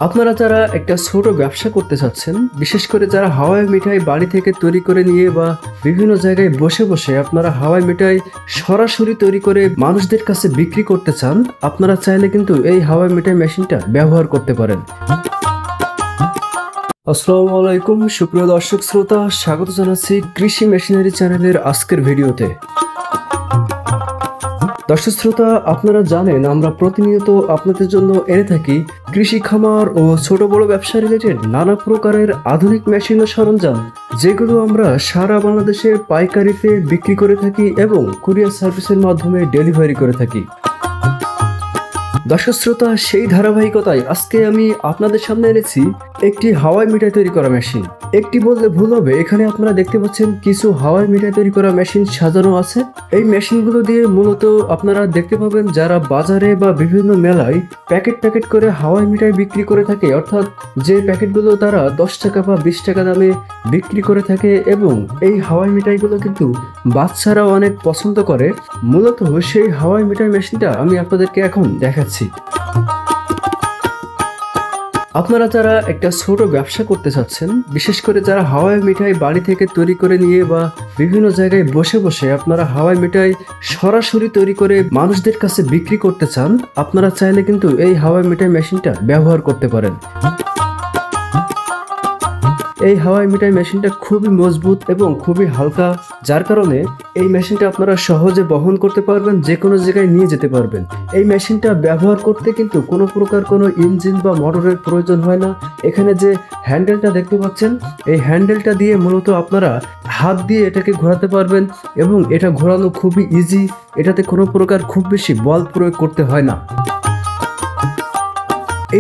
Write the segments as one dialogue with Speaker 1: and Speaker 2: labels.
Speaker 1: আপনারা যারা একটা ছোট ব্যবসা করতে চাচ্ছেন, বিশেষ করে যারা হাওয়াই মিঠাই বাড়ি থেকে তৈরি করে নিয়ে বা বিভিন্ন জায়গায় বসে বসে আপনারা হাওয়াই মিঠাই সরাসরি তৈরি করে মানুষদের কাছে বিক্রি করতে চান, আপনারা চাইলে কিন্তু এই হাওয়াই মিঠাই মেশিনটা ব্যবহার করতে পারেন। আসসালামু আলাইকুম সুপ্রিয় দর্শক শ্রোতা, স্বাগত জানাচ্ছি কৃষি মেশিনারি চ্যানেলের আজকের ভিডিওতে। দর্শক শ্রোতা, আপনারা জানেন আমরা প্রতিনিয়ত আপনাদের জন্য এনে থাকি কৃষি খামার ও ছোট বড় ব্যবসা রিলেটেড নানা প্রকারের আধুনিক মেশিন ও সরঞ্জাম, যেগুলো আমরা সারা বাংলাদেশে পাইকারিতে বিক্রি করে থাকি এবং কুরিয়ার সার্ভিসের মাধ্যমে ডেলিভারি করে থাকি। দর্শক শ্রোতা, সেই ধারাবাহিকতায় আজকে আমি আপনাদের সামনে এনেছি একটি হাওয়াই মিঠাই তৈরি করা মেশিন। একটি বললে ভুল হবে, এখানে আপনারা দেখতে পাচ্ছেন কিছু হাওয়াই মিঠাই তৈরি করা মেশিন সাজানো আছে। এই মেশিনগুলো দিয়ে মূলত আপনারা দেখতে পাবেন যারা বাজারে বা বিভিন্ন মেলায় প্যাকেট প্যাকেট করে হাওয়াই মিঠাই বিক্রি করে থাকে, অর্থাৎ যে প্যাকেটগুলো তারা 10 টাকা বা 20 টাকা দামে বিক্রি করে থাকে, এবং এই হাওয়াই মিঠাইগুলো কিন্তু বাচ্চারাও অনেক পছন্দ করে। মূলত সেই হাওয়াই মিঠাই মেশিনটা আমি আপনাদেরকে এখন দেখাচ্ছি। আপনারা যারা একটা ছোট ব্যবসা করতে চাচ্ছেন, বিশেষ করে যারা হাওয়াই মিঠাই বাড়ি থেকে তৈরি করে নিয়ে বা বিভিন্ন জায়গায় বসে বসে আপনারা হাওয়াই মিঠাই সরাসরি তৈরি করে মানুষদের কাছে বিক্রি করতে চান, আপনারা চাইলে কিন্তু এই হাওয়াই মিঠাই মেশিনটা ব্যবহার করতে পারেন। এই হাওয়াই মিঠাই মেশিনটা খুবই মজবুত এবং খুবই হালকা, যার কারণে এই মেশিনটা আপনারা সহজে বহন করতে পারবেন, যে কোনো জায়গায় নিয়ে যেতে পারবেন। এই মেশিনটা ব্যবহার করতে কিন্তু কোনো প্রকার কোনো ইঞ্জিন বা মোটরের প্রয়োজন হয় না। এখানে যে হ্যান্ডেলটা দেখতে পাচ্ছেন, এই হ্যান্ডেলটা দিয়ে মূলত আপনারা হাত দিয়ে এটাকে ঘোরাতে পারবেন এবং এটা ঘোরানো খুবই ইজি। এটাতে কোনো প্রকার খুব বেশি বল প্রয়োগ করতে হয় না।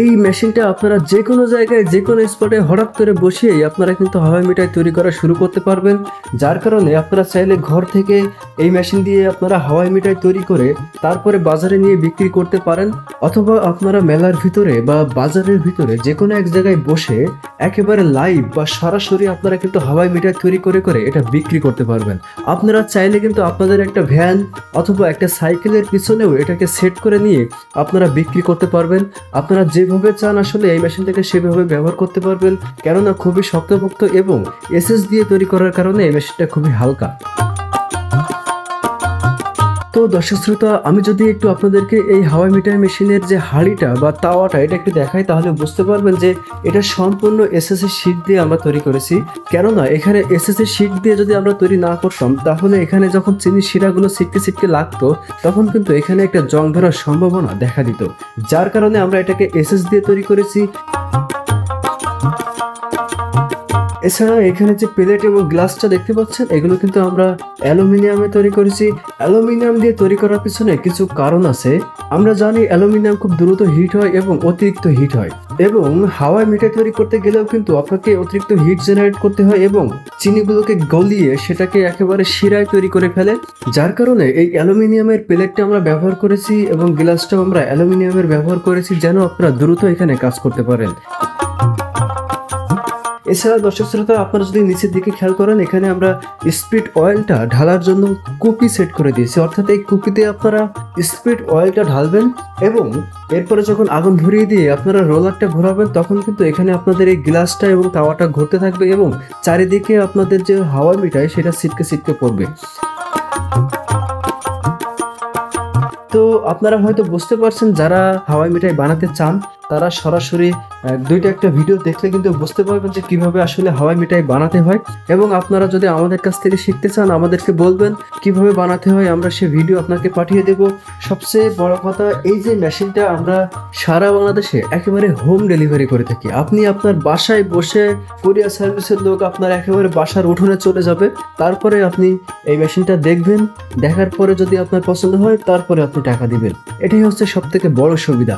Speaker 1: এই মেশিনটা আপনারা যে কোনো জায়গায় যে কোনো স্পটে হঠাৎ করে বসিয়েই আপনারা কিন্তু হাওয়াই মিঠাই তৈরি করা শুরু করতে পারবেন, যার কারণে আপনারা চাইলে ঘর থেকে এই মেশিন দিয়ে আপনারা হাওয়াই মিঠাই তৈরি করে তারপরে বাজারে নিয়ে বিক্রি করতে পারেন, অথবা আপনারা মেলার ভিতরে বা বাজারের ভিতরে যে কোনো এক জায়গায় বসে একেবারে লাইভ বা সরাসরি আপনারা কিন্তু হাওয়াই মিঠাই তৈরি করে করে এটা বিক্রি করতে পারবেন। আপনারা চাইলে কিন্তু আপনাদের একটা ভ্যান অথবা একটা সাইকেলের পিছনেও এটাকে সেট করে নিয়ে আপনারা বিক্রি করতে পারবেন। আপনারা যেভাবে চান আসলে এই মেশিনটাকে সেভাবে ব্যবহার করতে পারবেন, কেননা খুবই শক্তপোক্ত এবং এসএস দিয়ে তৈরি করার কারণে এই মেশিনটা খুবই হালকা। তো দর্শক শ্রোতা, আমি যদি একটু আপনাদেরকে এই হাওয়াই মিঠাই মেশিনের যে হাঁড়িটা বা তাওয়াটা এটা একটু দেখাই, তাহলে বুঝতে পারবেন যে এটা সম্পূর্ণ এসএস এর শীট দিয়ে আমরা তৈরি করেছি। কেননা এখানে এসএস এর শীট দিয়ে যদি আমরা তৈরি না করতাম, তাহলে এখানে যখন চিনির শিরাগুলো ছিটকে ছিটকে লাগতো, তখন কিন্তু এখানে একটা জং ধরার সম্ভাবনা দেখা দিত, যার কারণে আমরা এটাকে এসএস দিয়ে তৈরি করেছি। এছাড়া এখানে যে প্লেট এবং গ্লাসটা দেখতে পাচ্ছেন, এগুলো কিন্তু আমরা অ্যালুমিনিয়ামে তৈরি করেছি। অ্যালুমিনিয়াম দিয়ে তৈরি করার পিছনে কিছু কারণ আছে। আমরা জানি অ্যালুমিনিয়াম খুব দ্রুত হিট হয় এবং অতিরিক্ত হিট হয়, এবং হাওয়াই মিঠাই তৈরি করতে গেলেও কিন্তু আপনাকে অতিরিক্ত হিট জেনারেট করতে হয় এবং চিনিগুলোকে গলিয়ে সেটাকে একেবারে শিরায় তৈরি করে ফেলে, যার কারণে এই অ্যালুমিনিয়ামের প্লেটটা আমরা ব্যবহার করেছি এবং গ্লাসটাও আমরা অ্যালুমিনিয়ামের ব্যবহার করেছি, যেন আপনারা দ্রুত এখানে কাজ করতে পারেন। এছাড়া দর্শক শ্রোতা, আপনারা যদি নিচের দিকে খেয়াল করেন, এখানে আমরা স্পিড অয়েলটা ঢালার জন্য কুপি সেট করে দিয়েছি, অর্থাৎ এই কুপিতে আপনারা স্পিড অয়েলটা ঢালবেন এবং এরপরে যখন আগুন ধরিয়ে দিয়ে আপনারা রোলারটা ঘোরাবেন, তখন কিন্তু এখানে আপনাদের এই গ্লাসটা এবং তাওয়াটা ঘুরতে থাকবে এবং চারিদিকে আপনাদের যে হাওয়াই মিঠাই সেটা ছিটকে ছিটকে পড়বে। তো আপনারা হয়তো বুঝতে পারছেন, যারা হাওয়াই মিঠাই বানাতে চান তারা সরাসরি দুইটা একটা ভিডিও দেখলে কিন্তু বুঝতে পারবেন যে কিভাবে আসলে হাওয়াই মিঠাই বানাতে হয়, এবং আপনারা যদি আমাদের কাছ থেকে শিখতে চান আমাদেরকে বলবেন কিভাবে বানাতে হয়, আমরা সে ভিডিও আপনাকে পাঠিয়ে দেব। সবচেয়ে বড় কথা, এই যে মেশিনটা আমরা সারা বাংলাদেশে একেবারে হোম ডেলিভারি করে থাকি। আপনি আপনার বাসায় বসে কুরিয়ার সার্ভিসের লোক আপনার একেবারে বাসার উঠোনে চলে যাবে, তারপরে আপনি এই মেশিনটা দেখবেন, দেখার পরে যদি আপনার পছন্দ হয় তারপরে আপনি টাকা দিবেন। এটাই হচ্ছে সবথেকে বড় সুবিধা।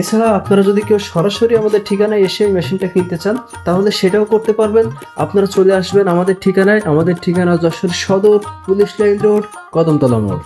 Speaker 1: এছাড়া আপনারা যদি কেউ সরাসরি আমাদের ঠিকানায় এসে মেশিনটা কিনতে চান, তাহলে সেটাও করতে পারবেন। আপনারা চলে আসবেন আমাদের ঠিকানায়। আমাদের ঠিকানা যশোর সদর, পুলিশ লাইন রোড, কদমতলা মোড়।